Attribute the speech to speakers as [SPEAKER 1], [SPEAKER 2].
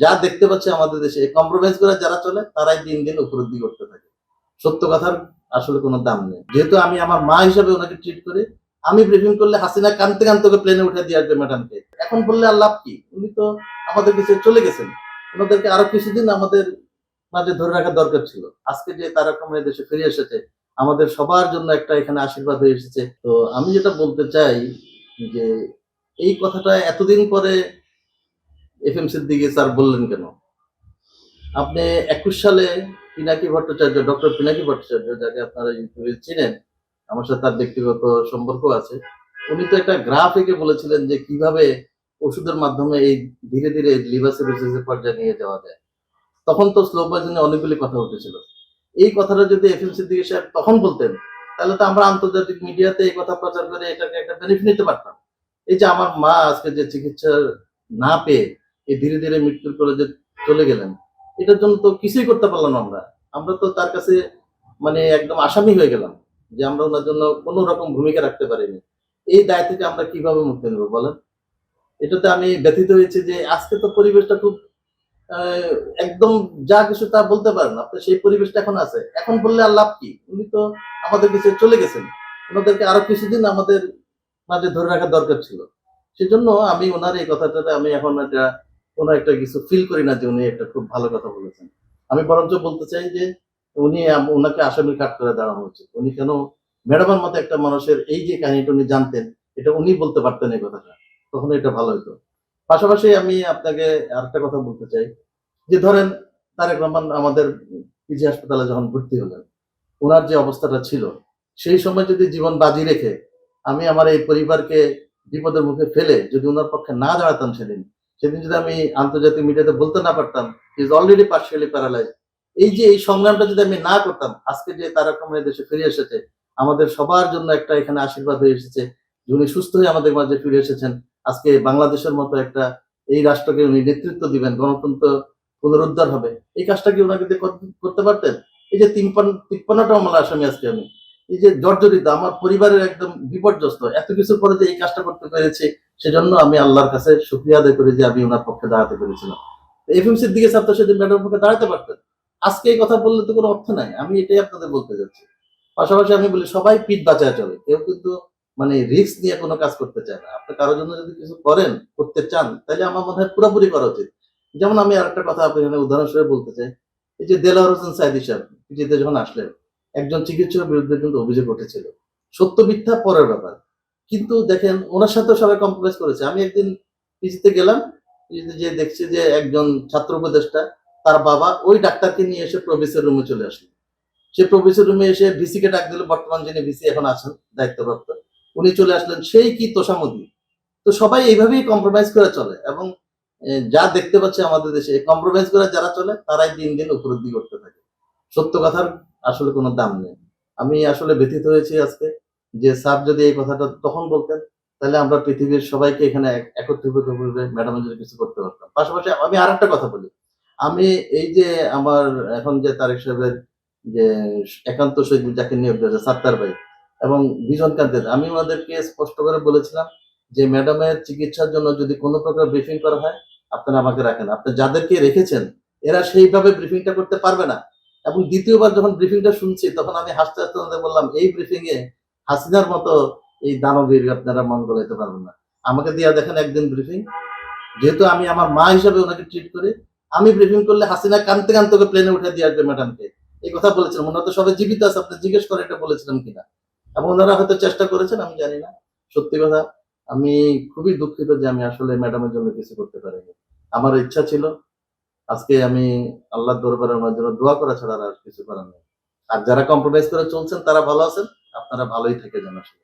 [SPEAKER 1] যা দেখতে পাচ্ছি আমাদের দেশে কম্প্রোমাইজ করে যারা চলে তারাই দিন দিন উপলব্ধি করতে থাকে। সত্য কথার আসলে কোনো দাম নেই। যেহেতু আমি আমার মা হিসাবে ওনাকে ট্রিট করি, আমি ব্রিফিং করলে হাসিনা কাঁদতে কাঁদতে ওকে প্লেনে উঠে দিয়ে আসবে ম্যাডামকে। এখন বললে আর লাভ কি? উনি তো আমাদের কাছে চলে গেছেন। ওনাদেরকে আরো কিছুদিন আমাদের মাঝে ধরে রাখা দরকার ছিল। আজকে যে তারেক রহমান দেশে ফিরে এসেছে, আমাদের সবার জন্য একটা এখানে আশীর্বাদ হয়ে এসেছে। তো আমি যেটা বলতে চাই যে এই কথাটা এতদিন পরে এফএম সিদ্দিকী স্যার বললেন কেন? আপনি ২১ সালে পিনাকি ভট্টাচার্য, ডক্টর পিনাকি ভট্টাচার্য যাকে আপনারা ইউটিউবে চিনেন, আমার সাথে তার ব্যক্তিগত সম্পর্ক আছে। উনি তো একটা গ্রাফ এঁকে বলেছিলেন যে কিভাবে ওষুধের মাধ্যমে এই ধীরে, ধীরে লিভার সিরোসিস এর পর্যায়ে নিয়ে যাওয়া যায়। তখন তো স্লো পয়জনে অনেকগুলি কথা উঠেছিল। এই কথাটা যদি এফএম সিদ্দিকী সাহেব তখন বলতেন, তাহলে তো আমরা আন্তর্জাতিক মিডিয়াতে এই কথা প্রচার করে এটাকে একটা বেনিফিট নিতে পারতাম। এই যে আমার মা আজকে যে চিকিৎসা না পেয়ে এই ধীরে, ধীরে মৃত্যুর কোলে যে চলে গেলেন, এটার জন্য তো কিছুই করতে পারলাম না আমরা। আমরা তো তার কাছে মানে একদম আসামি হয়ে গেলাম যে আমরা ওনার জন্য কোন রকম ভূমিকা রাখতে পারিনি। এই দায় থেকে আমরা কিভাবে মুক্তি নেব বলেন? এটাতে আমি ব্যথিত হয়েছি যে আজকে তো পরিবেশটা খুব আ একদম যা কিছু তা বলতে পারেন। আপনার সেই পরিবেশটা এখন আছে। এখন বললে আর লাভ কি? উনি তো আমাদের কাছে চলে গেছেন। উনাদেরকে আরো কিছুদিন আমাদের মাঝে ধরে রাখা দরকার ছিল। সেজন্য আমি উনার এই কথাটাতে আমি এখন এটা কোন একটা কিছু ফিল করি না যে উনি একটা খুব ভালো কথা বলেছেন। আমি বরঞ্চ বলতে চাই যে উনি উনাকে আসামির কাঠ করে দাঁড়ানো উচিত। উনি কেন ম্যাডামের মতো একটা মানুষের এই যে কাহিনীটা উনি জানতেন, এটা উনি বলতে পারতেন এই কথাটা। তখন এটা ভালো হইতো। পাশাপাশি আমি আপনাকে আরেকটা কথা বলতে চাই যে ধরেন তারেক রহমান আমাদের পিজি হাসপাতালে যখন ভর্তি হলেন, উনার যে অবস্থাটা ছিল, সেই সময় যদি জীবন বাজি রেখে আমি আমার এই পরিবারকে বিপদের মুখে ফেলে যদি উনার পক্ষে না দাঁড়াতাম সেদিন, সেদিন যদি আমি আন্তর্জাতিক মিডিয়াতে বলতে না পারতাম, he is already partially paralysed. এই যে এই সংগ্রামটা যদি আমি না করতাম, আজকে যে তারেক রহমান দেশে ফিরে এসেছে, আমাদের সবার জন্য একটা এখানে আশীর্বাদ হয়ে এসেছে। যে উনি সুস্থ হয়ে আমাদের মাঝে ফিরে এসেছেন। আজকে বাংলাদেশের মতো একটা এই রাষ্ট্রকে উনি নেতৃত্ব দিবেন, গণতন্ত্র পুনরুদ্ধার হবে। এই কাজটা কি উনাকে দিয়ে করতে পারতেন? এই যে ৫৩টা মামলার আসামি আজকে আমি। এই যে জর্জরিত আমার পরিবারের একদম বিপর্যস্ত। এত কিছুর পরে যে এই কাজটা করতে পেরেছি, সেজন্য আমি আল্লাহর কাছে শুকরিয়া আদায় করি যে আমি উনার পক্ষে দাঁড়াতে পেরেছিলাম। এফএম সিদ্দিকী স্যার তো সেদিন ম্যাডামের পক্ষে দাঁড়াতে পারতেন। আজকে এই কথা বললে তো কোনো অর্থ নাই। আমি এটাই আপনাদের বলতে চাচ্ছি। পাশাপাশি আমি বলি সবাই পিঠ বাঁচায় চলে। কেউ কিন্তু মানে রিস্ক নিয়ে কোনো কাজ করতে চায় না। আপনি কারো জন্য যদি কিছু করেন, করতে চান, তাইলে আমার মনে হয় পুরাপুরি করা উচিত। যেমন আমি আরেকটা কথা আপনার এখানে উদাহরণস্বরূপ বলতে চাই। এই যে দেলোয়ার হোসেন সাঈদী সাহেব পিজিতে যখন আসলেন, একজন চিকিৎসকের বিরুদ্ধে কিন্তু অভিযোগ উঠেছিল। সত্য মিথ্যা পরের ব্যাপার। কিন্তু দেখেন উনার সাথেও সবাই কম্প্রোমাইজ করেছে। আমি একদিন পিজিতে গেলাম, পিজিতে যেয়ে দেখছি যে একজন ছাত্র উপদেষ্টা তার বাবা ওই ডাক্তারকে নিয়ে এসে প্রবেশের রুমে চলে আসলো। সে প্রবেশের রুমে এসে ভিসি কে ডাক দিল, বর্তমান যিনি ভিসি এখন আছেন দায়িত্বপ্রাপ্ত। উনি চলে আসলেন, সেই কি তোষামোদী। তো সবাই এইভাবেই কম্প্রোমাইজ করে চলে এবং যা দেখতে পাচ্ছি আমাদের দেশে কম্প্রোমাইজ করে যারা চলে তারাই দিন, দিন উপলব্ধি করতে থাকে। সত্য কথার আসলে কোনো দাম নেই। আমি আসলে ব্যথিত হয়েছি আজকে যে স্যার যদি এই কথাটা তখন বলতেন, তাহলে আমরা পৃথিবীর সবাইকে এখানে একত্রীভূত করে ম্যাডামের জন্য কিছু করতে পারতাম। পাশাপাশি আমি আরেকটা কথা বলি। আমি এই যে আমার এখন যে তারেক সাহেবের যে একান্ত সচিব যাকে নিয়োগ দিয়েছে সাত্তার ভাই এবং বিজন কাদের, আমি ওনাদেরকে স্পষ্ট করে বলেছিলাম যে ম্যাডামের চিকিৎসার জন্য যদি কোনো প্রকার ব্রিফিং করা হয়, আপনারা আমাকে রাখেন। আপনি যাদেরকে রেখেছেন এরা সেইভাবে ব্রিফিংটা করতে পারবে না। এবং দ্বিতীয়বার যখন ব্রিফিংটা শুনছি তখন আমি হাসতে, হাসতে ওনাদের বললাম, "এই ব্রিফিং এ হাসিনার মতো এই দানবীর আপনারা মন গলাইতে পারবেন না। আমাকে দিয়া দেখেন একদিন ব্রিফিং। যেহেতু আমি আমার মা হিসাবে ওনাকে ট্রিট করি, আমি ব্রিফিং করলে হাসিনা কাঁদতে, কাঁদতে ওকে প্লেনে উঠে দিয়ে আসবে ম্যাডামকে।" এই কথা বলেছিলাম। ওনারা তো সবাই জীবিত আছে। আপনি জিজ্ঞেস করেন এটা বলেছিলাম কিনা। এবং ওনারা হয়তো চেষ্টা করেছেন, আমি জানি না। সত্যি কথা আমি খুবই দুঃখিত যে আমি আসলে ম্যাডামের জন্য কিছু করতে পারিনি। আমার ইচ্ছা ছিল আজকে আমি আল্লাহর দরবারে ওনার জন্য দোয়া করা ছাড়া আর কিছু করার নেই। আর যারা কম্প্রোমাইজ করে চলছেন তারা ভালো আছেন। আপনারা ভালোই থেকে যান আসলে।